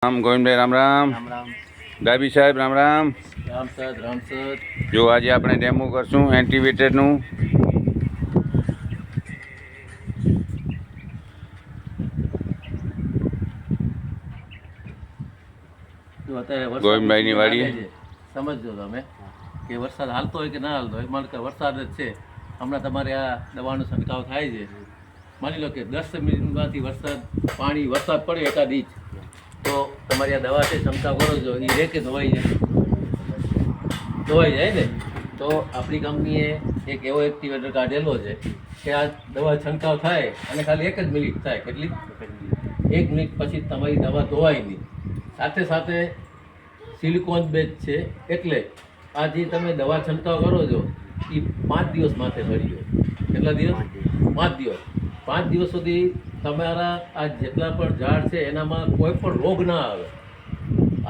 રામ ગોવિંદભાઈ રામ રામ. રામ રામ. ડાબી સાહેબ રામ રામ. રામસદ. જો આજે આપણે ડેમો કરશું એન્ટીવેટેડનું. ગોવિંદભાઈની વાડી. સમજજો તમે કે વરસાદ હાલતો હોય કે ના હાલતો હોય, માનો કે વરસાદ જ છે, હમણાં તમારે આ દવાનો છંટકાવ થાય છે. માની લો કે 10 મિનિટમાંથી વરસાદ પડે એકાદ ઇંચ, તો તમારી આ દવા છે છંટકાવ કરો છો, એ રે કે ધોવાઈ જાય ને. તો આપણી કંપનીએ એક એવો એક્ટિવેટર કાઢેલો છે કે આ દવા છંટકાવ થાય અને ખાલી 1 જ મિનિટ થાય. કેટલી? 1 મિનિટ પછી તમારી દવા ધોવાય નહીં. સાથે સાથે સિલિકોન બેઝ છે, એટલે આ જે તમે દવા છંટકાવ કરો છો એ 5 દિવસ માથે પડી ગયો. કેટલા દિવસ? 5 દિવસ. 5 દિવસ સુધી તમારા આ જેટલા પણ ઝાડ છે એનામાં કોઈ પણ રોગ ના આવે.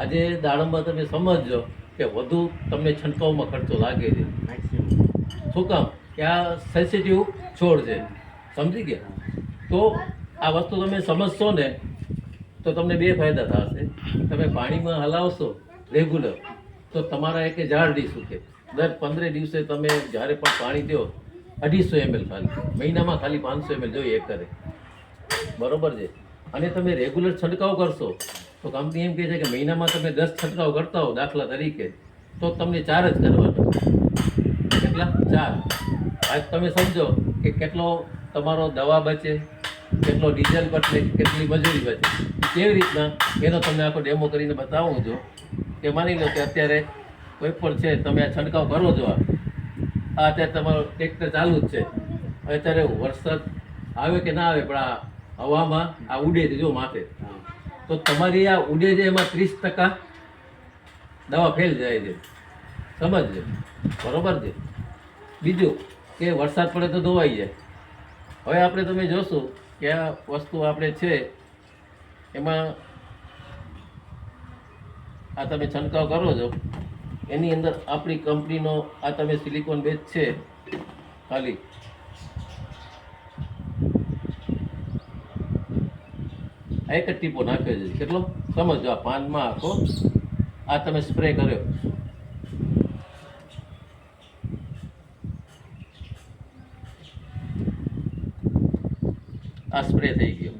આજે દાડમમાં તમે સમજજો કે વધુ તમને છંટકાવમાં ખર્ચો લાગે છે. શું કામ? કે આ સેન્સિટિવ છોડ છે, સમજી ગયા? તો આ વસ્તુ તમે સમજશો ને તો તમને 2 ફાયદા થશે. તમે પાણીમાં હલાવશો રેગ્યુલર તો તમારા એક ઝાડ નહીં સૂકે. દર 15 દિવસે તમે જ્યારે પણ પાણી દો 250 ml ખાલી, મહિનામાં ખાલી 500 ml જોઈએ એકરે. બરોબર છે? અને તમે રેગ્યુલર છંટકાવ કરશો તો કંપની એમ કહે છે કે મહિનામાં તમે 10 છંટકાવ કરતા હો દાખલા તરીકે, તો તમને 4 જ કરવાના. કેટલા? 4. આજ તમે સમજો કે કેટલો તમારો દવા બચે, કેટલો ડીઝલ બચે, કેટલી મજૂરી બચે. કેવી રીતના એનો તમને આખો ડેમો કરીને બતાવું છું. કે માની લો કે અત્યારે કોઈ પણ છે, તમે આ છંટકાવ કરો છો, આ અત્યારે તમારો ટ્રેક્ટર ચાલુ જ છે, અત્યારે વરસાદ આવે કે ના આવે પણ આ હવામાં આ ઉડે છે જો માથે, તો તમારી આ ઉડે છે એમાં 30% દવા ફેલ જાય છે. સમજજો, બરોબર છે? બીજું કે વરસાદ પડે તો ધોવાઈ જાય. હવે આપણે તમે જોશો કે આ વસ્તુ આપણે છે એમાં આ તમે છંટકાવ કરો છો એની અંદર આપણી કંપનીનો આ તમે સિલિકોન બેઝ છે, ખાલી આ 1 જ ટીપો નાખ્યો છે. કેટલો? સમજો આ પાનમાં આખો આ તમે સ્પ્રે કર્યો, આ સ્પ્રે થઈ ગયો.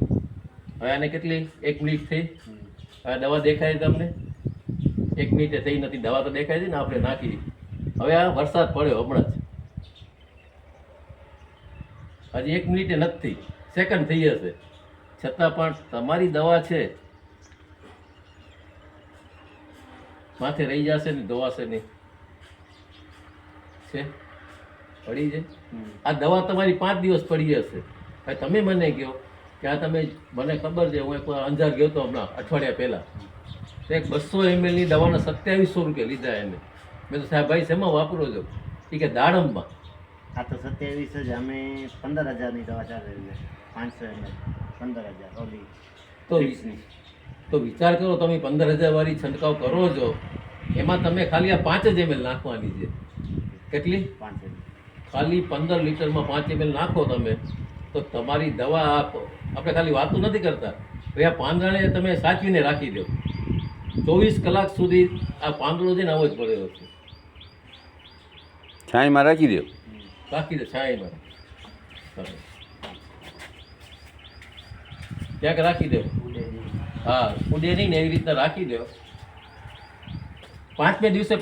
હવે આને કેટલી? 1 મિનિટ થઈ. હવે દવા દેખાય તમને? 1 મિનિટે થઈ નથી. દવા તો દેખાય છે ને, આપણે નાખી. હવે આ વરસાદ પડ્યો હમણાં જ, હજી 1 મિનિટે નથી, સેકન્ડ થઈ હશે, છતાં પણ તમારી દવા છે માથે રહી જશે ને, ધોવાશે નહીં. છે પડી છે આ દવા તમારી 5 દિવસ પડી હશે. હવે તમે મને કહો કે આ તમે, મને ખબર છે, હું એક અંજાર ગયો હતો હમણાં અઠવાડિયા પહેલાં, તો એક 200 ml ની દવાના 2700 રૂપિયા લીધા એને. મેં તો સાહેબ ભાઈ શેમાં વાપરો છો? એ કે દાડમમાં. આ તો 27 જ, અમે 15,000 ની દવા ચાલે છે, 500 ml 15,000 ઓલી તો તો વિચાર કરો, તમે 15,000 વાળી છંટકાવ કરો છો, એમાં તમે ખાલી આ 5 જ ml નાખવાની છે. કેટલી? 5 ml. ખાલી 15 લીટરમાં 5 ml નાખો તમે, તો તમારી દવા આપો. આપણે ખાલી વાતું નથી કરતા, ભાઈ આ પાંદડાને તમે સાચવીને રાખી દો. 24 કલાક સુધી આ પાંદડો છે ને આવો જ પડેલો છે. છાંયમાં રાખી દો. રાખી દો છાંયમાં. ક્યાંક રાખી દો. હા, ઉડે નહીં ને એવી રીતના રાખી દો. 5મે દિવસે